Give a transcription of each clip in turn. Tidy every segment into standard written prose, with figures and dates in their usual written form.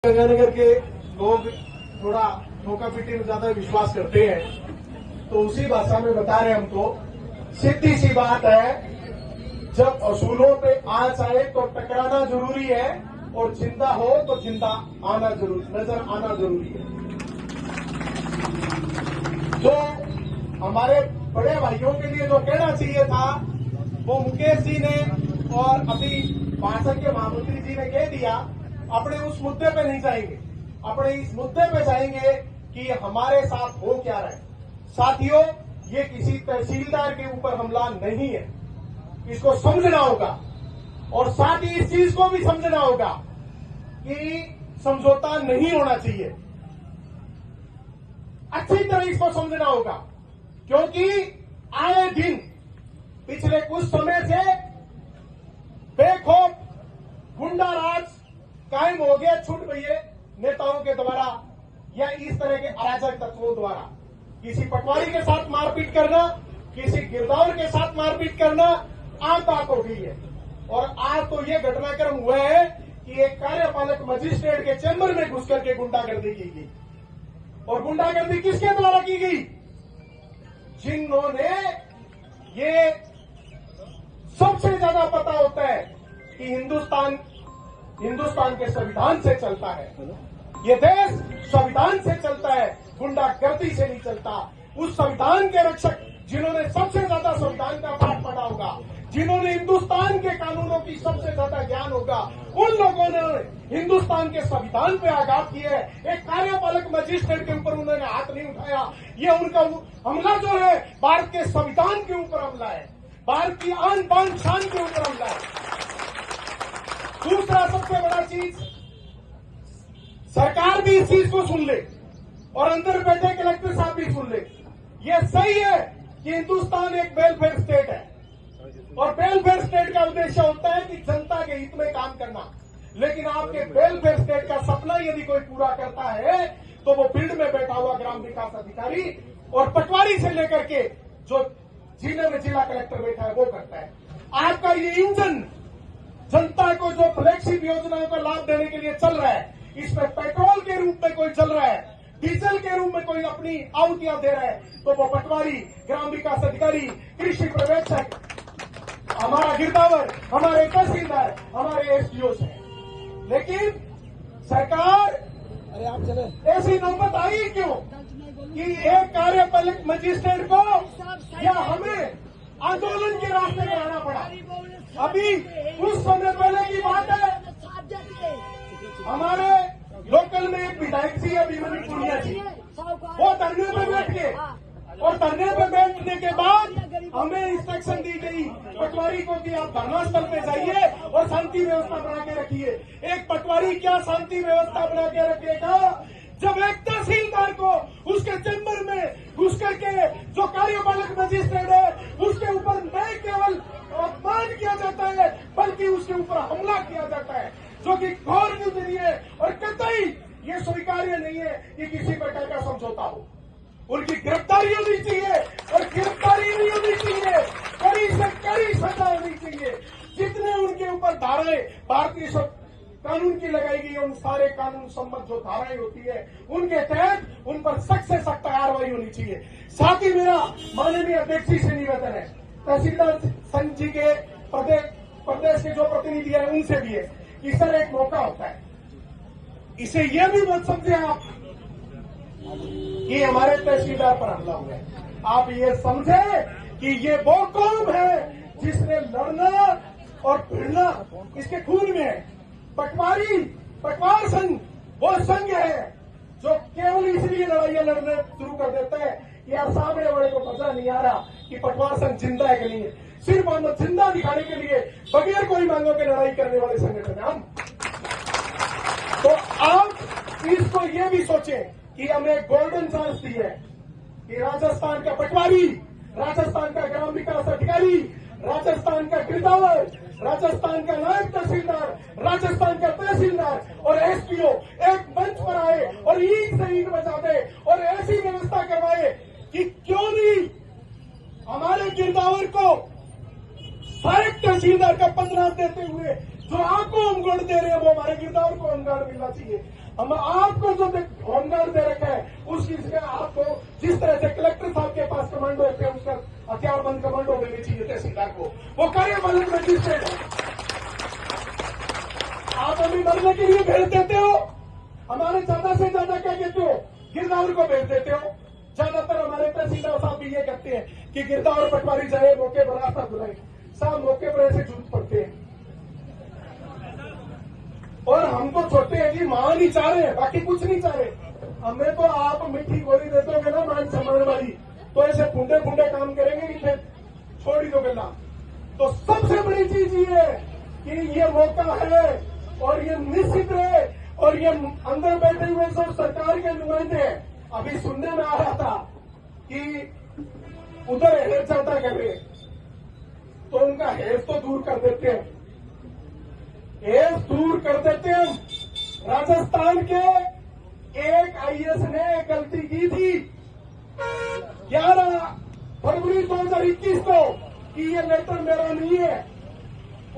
गंगानगर के लोग थोड़ा ठोका पीटी में ज्यादा विश्वास करते हैं, तो उसी भाषा में बता रहे हमको। सीधी सी बात है, जब असूलों पे आंच आए तो टकराना जरूरी है, और जिंदा हो तो जिंदा आना जरूरी, नजर आना जरूरी है। जो हमारे बड़े भाइयों के लिए जो कहना चाहिए था, वो मुकेश जी ने और अभी भाषण के महामंत्री जी ने कह दिया। अपने उस मुद्दे पे नहीं जाएंगे, अपने इस मुद्दे पे जाएंगे कि हमारे साथ हो क्या रहा है। साथियों, ये किसी तहसीलदार के ऊपर हमला नहीं है, इसको समझना होगा। और साथ ही इस चीज को भी समझना होगा कि समझौता नहीं होना चाहिए। अच्छी तरह इसको समझना होगा, क्योंकि आए दिन पिछले कुछ समय से बेखौफ गुंडा राज कायम हो गया, छूट गई है नेताओं के द्वारा या इस तरह के अराजक तत्वों द्वारा। किसी पटवारी के साथ मारपीट करना, किसी गिरदावर के साथ मारपीट करना आम बात हो गई है। और आज तो ये घटनाक्रम हुआ है कि एक कार्यपालक मजिस्ट्रेट के चैम्बर में घुस करके गुंडागर्दी की गई। और गुंडागर्दी किसके द्वारा की गई? जिन्होंने, ये सबसे ज्यादा पता होता है कि हिंदुस्तान के संविधान से चलता है, ये देश संविधान से चलता है, गुंडागर्दी से नहीं चलता। उस संविधान के रक्षक जिन्होंने सबसे ज्यादा संविधान का पाठ पढ़ा होगा, जिन्होंने हिंदुस्तान के कानूनों की सबसे ज्यादा ज्ञान होगा, उन लोगों ने हिंदुस्तान के संविधान पे आघात किया है। एक कार्यपालक मजिस्ट्रेट के ऊपर उन्होंने हाथ नहीं उठाया। ये उनका हमला जो है भारत के संविधान के ऊपर हमला है, भारत की आन बान शान के ऊपर हमला है। दूसरा सबसे बड़ा चीज, सरकार भी इस चीज को सुन ले और अंदर बैठे कलेक्टर साहब भी सुन ले। यह सही है कि हिंदुस्तान एक वेलफेयर स्टेट है, और वेलफेयर स्टेट का उद्देश्य होता है कि जनता के हित में काम करना। लेकिन आपके वेलफेयर स्टेट का सपना यदि कोई पूरा करता है, तो वो फील्ड में बैठा हुआ ग्राम विकास अधिकारी और पटवारी से लेकर के जो जिले में जिला कलेक्टर बैठा है वो करता है। आपका ये इंजन जनता को जो फ्लैगशिप योजनाओं का लाभ देने के लिए चल रहा है, इसमें पेट्रोल के रूप में कोई चल रहा है, डीजल के रूप में कोई अपनी आहुतियां दे रहा है, तो वो पटवारी, ग्राम विकास अधिकारी, कृषि पर्यवेक्षक, हमारा गिरदावर, हमारे तहसीलदार, हमारे एसडीओ हैं। लेकिन सरकार, अरे आप चले, ऐसी नौबत आई क्यों कि एक कार्यपालक मजिस्ट्रेट को या हमें आंदोलन के रास्ते में आना पड़ा। अभी कुछ समय पहले की बात है, हमारे लोकल में एक विधायक जी अभिमन्यु पुनिया जी, वो धरने पे बैठ गए, और धरने पे बैठने के बाद हमें इंस्ट्रक्शन दी गई पटवारी को कि आप धरना स्थल पे जाइए और शांति व्यवस्था बना के रखिए। एक पटवारी क्या शांति व्यवस्था बना के रखेगा, जब एक तहसीलदार को उसके चैम्बर में घुस करके जो कार्यपालक मजिस्ट्रेट है उसके ऊपर न केवल अपमान किया जाता है, बल्कि उसके ऊपर हमला किया जाता है, जो कि घोर निंदनीय है। और कतई ये स्वीकार्य नहीं है कि किसी प्रकार का समझौता हो। उनकी गिरफ्तारी होनी चाहिए, और गिरफ्तारी नहीं होनी चाहिए, कड़ी से कड़ी सजा होनी चाहिए। जितने उनके ऊपर धाराएं भारतीय कानून की लगाई गई, उन सारे कानून संबंध जो धाराएं होती है उनके तहत उन पर सख्त से सख्त कार्रवाई होनी चाहिए। साथ ही मेरा माननीय अध्यक्ष जी से निवेदन है, तहसीलदार संघ जी के प्रदेश के जो प्रतिनिधि है उनसे भी है कि सर एक मौका होता है, इसे यह भी मत समझे आप कि हमारे तहसीलदार पर हमला हुआ है। आप ये समझे कि ये वो कौम है जिसने लड़ना और भिड़ना इसके खून में है। पटवार संघ वो संघ है जो केवल इसलिए लड़ाइयां लड़ने शुरू कर देता है कि यार सामने वाले को पता नहीं आ रहा कि पटवार संघ जिंदा है कि नहीं है। सिर्फ हम जिंदा दिखाने के लिए बगैर कोई मांगों के लड़ाई करने वाले संगठन है हम। तो आप इसको ये भी सोचें कि हमें गोल्डन चांस दी है कि राजस्थान का पटवारी, राजस्थान का ग्राम विकास अधिकारी, राजस्थान का गिरदावर, राजस्थान का नायब तहसीलदार, राजस्थान का तहसीलदार और एसपीओ एक मंच पर आए और ईद से ईद बजा दे और ऐसी व्यवस्था करवाए कि क्यों नहीं हमारे गिरदावर को सहायक तहसीलदार का 15 देते हुए जो आपको होमगार्ड दे रहे हैं वो हमारे गिरदावर को होमगार्ड मिलना चाहिए। हम आपको जो होमगार्ड दे रखा है उसकी जगह आपको जिस तरह से कलेक्टर साहब के पास कमांडो होते हैं उसका हथियारबंद कमांडो देनी चाहिए तहसीलदार को, वो कार्यपालक मजिस्ट्रेट है। आप अभी मरने के लिए भेज देते हो, हमारे ज्यादा से ज्यादा क्या कहते हो, गिरदावर को भेज देते हो। ज्यादातर हमारे तहसीलदार साहब भी ये कहते हैं कि गिरदावर पटवारी जाए मौके पर रास्ता बुलाए, साहब मौके पर ऐसे जूझ पड़ते हैं। और हम तो छोटे हैं कि मान ही चाह रहे हैं, बाकी कुछ नहीं चाह रहे। हमें तो आप मिट्टी गोली दे दोगे ना मान सम्मान वाली, तो ऐसे फुंडे फुंडे काम करेंगे कि फिर छोड़ ही दो गला। तो सबसे बड़ी चीज ये है कि ये मौका है और ये निश्चित रहे। और ये अंदर बैठे हुए जो सरकार के नुमाइंदे हैं, अभी सुनने में आ रहा था कि उधर हेर चाहता कर रहे, तो उनका हेर तो दूर कर देते हैं, हेर दूर कर देते हैं। राजस्थान के एक आईएएस ने गलती की थी 11 फरवरी 2021 को कि ये लेटर मेरा नहीं है।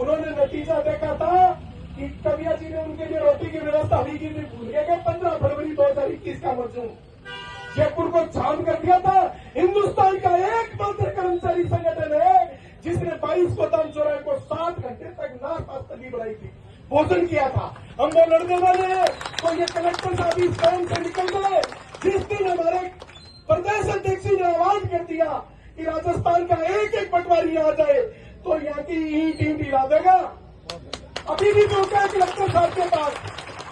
उन्होंने नतीजा देखा था कि कविया जी ने उनके लिए रोटी की व्यवस्था हुई कि नहीं भूल गए। 15 फरवरी 2021 का मजूम जयपुर को जाम कर दिया था। हिंदुस्तान का एकमात्र कर्मचारी संगठन है जिसने 22 को दाम चौराहे को 7 घंटे तक नाशपाती बढ़ाई थी, भोजन किया था। हम वो लड़ने वाले हैं। तो ये कलेक्टर साहब इस काम से निकल गए। जिस दिन हमारे प्रदेश अध्यक्ष ने आह्वान कर दिया कि राजस्थान का एक एक पटवारी आ जाए, तो यहाँ की ई टीम हिला देगा। अभी भी मौका है कलेक्टर साहब के पास,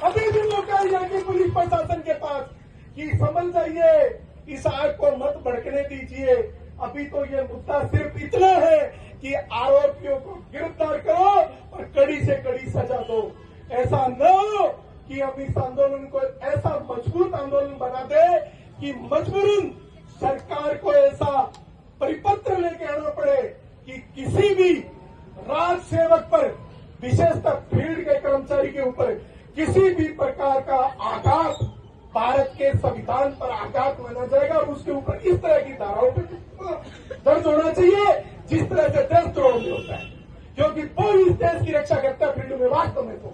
अभी भी मौका है यहाँ के पुलिस प्रशासन के पास कि समझ जाइए, इस आग को मत भड़कने दीजिए। अभी तो ये मुद्दा सिर्फ इतना है कि आरोपियों को गिरफ्तार करो और कड़ी से कड़ी सजा दो। ऐसा न हो कि अब इस आंदोलन को ऐसा मजबूत आंदोलन बना दे कि मजबूरन सरकार को ऐसा परिपत्र लेके आना पड़े कि किसी भी राज सेवक पर, विशेषतः फील्ड के कर्मचारी के ऊपर किसी भी प्रकार का आघात भारत के संविधान पर आघात माना जाएगा और उसके ऊपर इस तरह की धाराओं पर दर्ज होना चाहिए जिस तरह से देशद्रोह में होता है। क्योंकि वो इस देश की रक्षा करता है फील्ड में। वास्तव में तो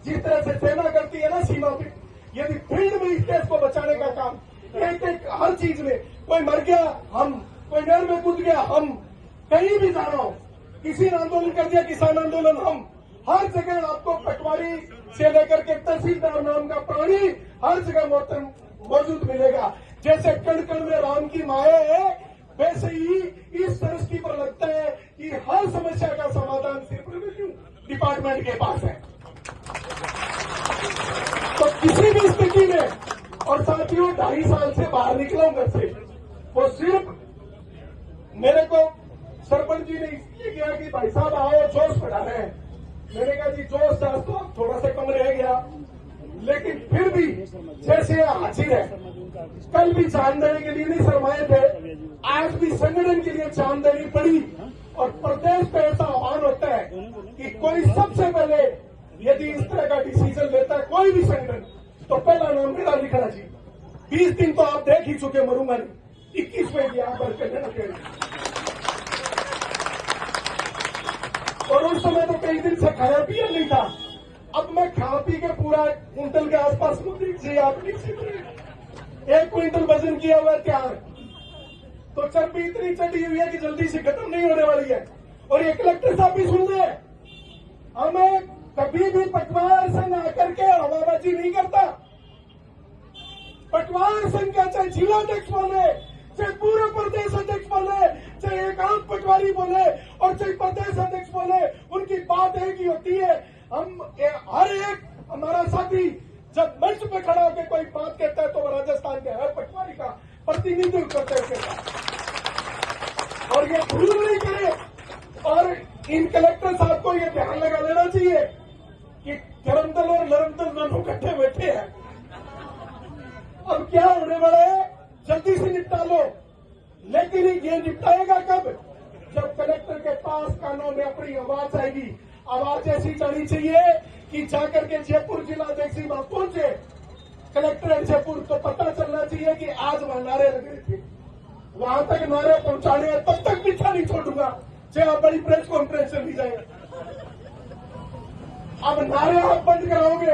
जिस तरह से सेना करती है ना सीमा पे, यदि फील्ड में इस देश को बचाने का काम एक एक हर चीज में, कोई मर गया हम, कोई नहर में कूद गया हम, कहीं भी जाना हो, किसी ने आंदोलन कर दिया किसान आंदोलन हम, हर जगह आपको पटवारी से लेकर के तहसीलदार नाम का प्राणी हर जगह मौजूद मिलेगा। जैसे कण कण में राम की माया है, वैसे ही इस सृष्टि पर लगता है कि हर समस्या का समाधान सिर्फ रेवेन्यू डिपार्टमेंट के पास है। तो किसी भी स्थिति में, और साथियों 2.5 साल से बाहर निकला हूं घर से, वो सिर्फ मेरे को सरपंच जी ने इसलिए किया कि भाई साहब आओ जोश बढ़ाना है। मैंने कहा जी जोश आज तो थोड़ा सा कम रह गया, लेकिन फिर भी जैसे हाजिर है। कल भी जान देने के लिए नहीं शर्माए थे, आज भी संगठन के लिए जान देनी पड़ी। और प्रदेश पे ऐसा आह्वान होता है कि कोई सबसे पहले यदि इस तरह का डिसीजन लेता है कोई भी संगठन, तो पहला नाम मेरा लिखना जी। 20 दिन तो आप देख ही चुके, मरूंगा नहीं, 21वें की आप कर लेना। और उस समय तो कई दिन से खाया पिया नहीं था, अब मैं खा पी के पूरा क्विंटल के आसपास से आप लिख सकते हैं। 1 क्विंटल वजन किया हुआ तैयार, तो चर्बी इतनी चढ़ी हुई है कि जल्दी से खत्म नहीं होने वाली है। और ये कलेक्टर साहब भी सुन रहे, हमें कभी भी पटवार संघ आकर के हवाबाजी नहीं करता। पटवार संघ का चाहे जिला अध्यक्ष बोले, चाहे पूरा प्रदेश अध्यक्ष बोले, चाहे एकांत पटवारी बोले और चाहे प्रदेश अध्यक्ष बोले, उनकी बात एक ही होती है। हम हर एक हमारा साथी जब मंच पे खड़ा होकर कोई बात कहता है तो राजस्थान के हर पटवारी का प्रतिनिधित्व करते हैं। और ये भूल नहीं करे। और इन कलेक्टर साहब को ये ध्यान लगा लेना चाहिए कि धर्मदल और नरमदल दोनों इकट्ठे बैठे हैं। अब क्या होने वाला है, जल्दी से निपटा लो। लेकिन ये निपटाएगा कब, जब कलेक्टर के पास कानों में अपनी आवाज आएगी। आवाज ऐसी जानी चाहिए कि जाकर के जयपुर जिला अध्यक्ष वहां पहुंचे, कलेक्टर जयपुर, तो पता चलना चाहिए कि आज वहां नारे लगे थे। वहां तक नारे पहुंचाने, तब तक पीछा नहीं छोड़ूंगा चाहे आप बड़ी प्रेस कॉन्फ्रेंस ली जाएगा। अब नारे आप बंद कराओगे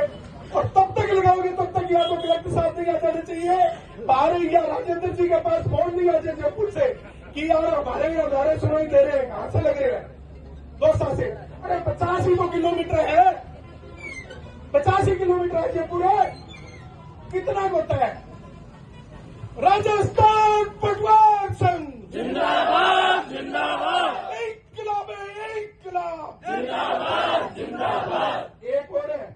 और तब तक लगाओगे तब तक या तो कलेक्टर साहब नहीं आ जाने चाहिए, बाहर या राजेंद्र जी के पास फोन नहीं आ जाए जयपुर से कि यार हमारे नारे सुनाई दे रहे हैं, कहां से लग रहे हैं दोस्तों से। अरे 85 तो किलोमीटर है, 85 किलोमीटर है जयपुर है, कितना होता है। राजस्थान पटवार संघ जिंदाबाद जिंदाबाद, इनकलाब है इनकलाब, जिंदाबाद जिंदाबाद। एक और है,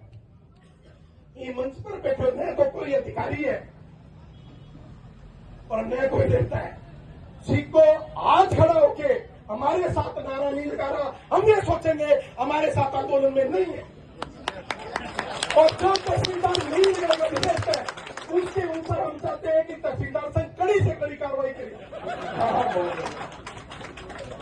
ये मंच पर बैठे न तो कोई अधिकारी है और न कोई देता है। सीखो आज खड़ा होके हमारे साथ नारा नहीं लगा रहा, हम ये सोचेंगे हमारे साथ आंदोलन में नहीं है। और जो तहसीलदार नहीं लगाएगा विशेष है उसके ऊपर हम चाहते हैं कि तहसीलदार संघ कड़ी से कड़ी कार्रवाई करे,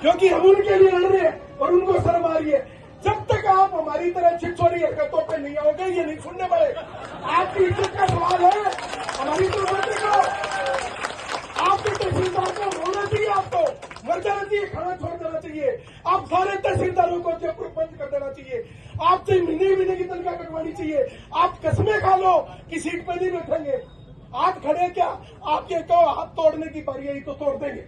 क्योंकि हम उनके लिए लड़ रहे हैं और उनको शर्म आ रही है। जब तक आप हमारी तरह छिछोरी हरकतों पे नहीं आओगे ये नहीं सुनने पड़े। आपकी इज्जत का सवाल है, हमारी तो देखो आपके तहसीलदार को होना चाहिए, आपको मर जाना चाहिए, खाना छोड़ देना चाहिए। आप सारे तहसीलदारों को जयपुर बंद कर देना चाहिए। आपसे महीने महीने की तनख्वाह कटवानी चाहिए। आप कसमें खा लो कि सीट पे नहीं बैठेंगे। हाथ खड़े क्या, आपके को हाथ तोड़ने की बारी आई तो तोड़ देंगे,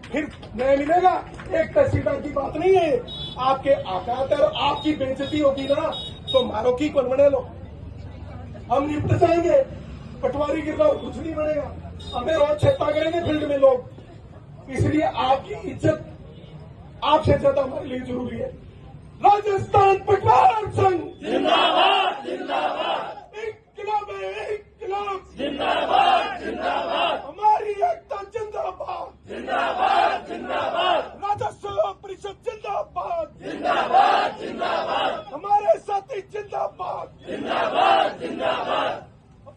फिर न्याय मिलेगा। एक तहसीलदार की बात नहीं है, आपके आकात और आपकी बेइज्जती होगी ना तो मारो की कौन बने लो, हम निपट जाएंगे। पटवारी गिर रहा कुछ नहीं बनेगा, हमें रोज छत्ता करेंगे फील्ड में लोग। इसलिए आपकी इज्जत आपसे ज्यादा हमारे लिए जरूरी है। राजस्थान पटवार संघ जिंदाबाद जिंदाबाद, इनकलाब है इनकलाब, जिंदाबाद जिंदाबाद, हमारी एकता जिंदाबाद, जिंदाबाद जिंदाबाद, राजस्व परिषद जिंदाबाद, जिंदाबाद जिंदाबाद, हमारे साथी जिंदाबाद, जिंदाबाद जिंदाबाद,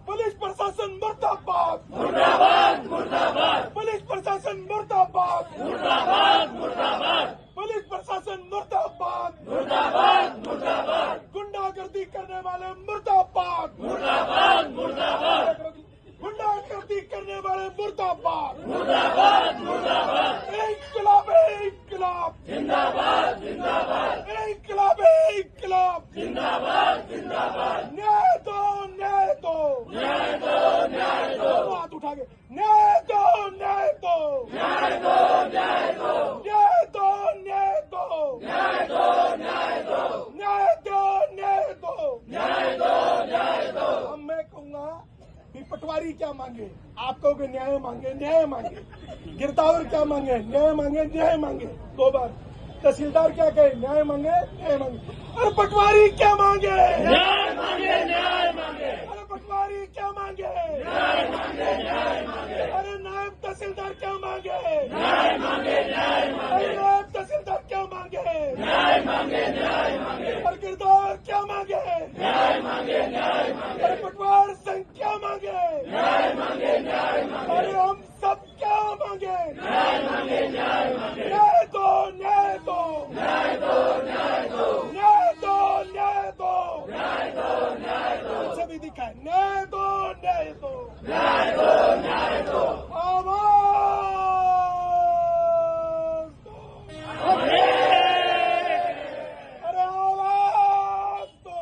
पुलिस प्रशासन मुर्दाबाद, मुर्दाबाद मुर्दाबाद, पुलिस प्रशासन मुर्दाबाद, मुर्दाबाद मुर्दाबाद, पुलिस प्रशासन मुर्दाबाद, मुर्दाबाद मुर्दाबाद, गुंडागर्दी करने वाले मुर्दाबाद, मुर्दाबाद मुर्दाबाद, गुंडागर्दी करने वाले मुर्दाबाद, मुर्दाबाद मुर्दाबाद, इनकलाब है इनकलाब, जिंदाबाद जिंदाबाद, इनकलाब है इनकलाब, जिंदाबाद जिंदाबाद, न्याय दो न्याय दो, न्याय दो न्याय दो, हाथ उठा के न्याय दो न्याय दो, न्याय दो न्याय दो, न्याय दो न्याय दो, न्याय दो न्याय दो, न्याय दो न्याय दो, न्याय दो न्याय दो। अब मैं कहूंगा कि पटवारी क्या मांगे, आप कहोगे न्याय मांगे न्याय मांगे, गिरदावर क्या मांगे न्याय मांगे न्याय मांगे, 2 बार। तहसीलदार क्या कहे न्याय मांगे न्याय मांगे, अरे पटवारी क्या मांगे न्याय मांगे न्याय मांगे, अरे पटवारी क्या मांगे, न्याय मांगे न्याय मांगे, अरे नायब तहसीलदार क्या मांगे, न्याय मांगे न्याय अरे मांगे, नायब तहसीलदार क्या मांगे, न्याय मांगे न्याय मांगे, अरे गिरदावर क्या मांगे, न्याय मांगे न्याय मांगे, अरे पटवार संघ क्या मांगे, न्याय मांगे न्याय मांगे, अरे हम सब क्या मांगे, न्याय मांगे न्याय मांगे, न्याय दो न्याय दो, न्याय दो न्याय दो, न्याय दो न्याय दो, न्याय दो न्याय दो, सभी दिखाए न्याय दो न्याय दो, न्याय दो न्याय दो, आवाज दो, हमें अरे आवाज दो,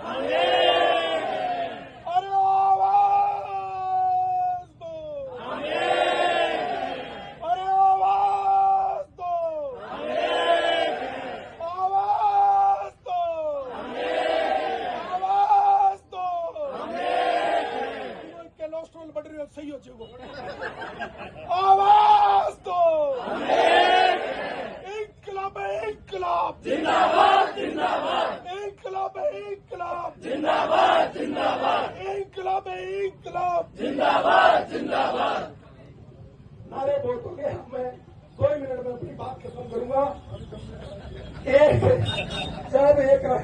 हमें अरे आवाज दो, हमें अरे आवाज दो, आवाज दो, आवाज दो, कोलेस्ट्रॉल बढ़ रही है सही हो जाएगा, आवाज दो, इनकलाब है इनकलाब, जिंदाबाद जिंदाबाद, इनकलाब है इनकलाब, जिंदाबाद जिंदाबाद, इनकलाब है इनकलाब। जिंदाबाद जिंदाबाद। नारे बहुत हो गए, मैं 2 मिनट में अपनी बात खत्म करूंगा। एक जब एक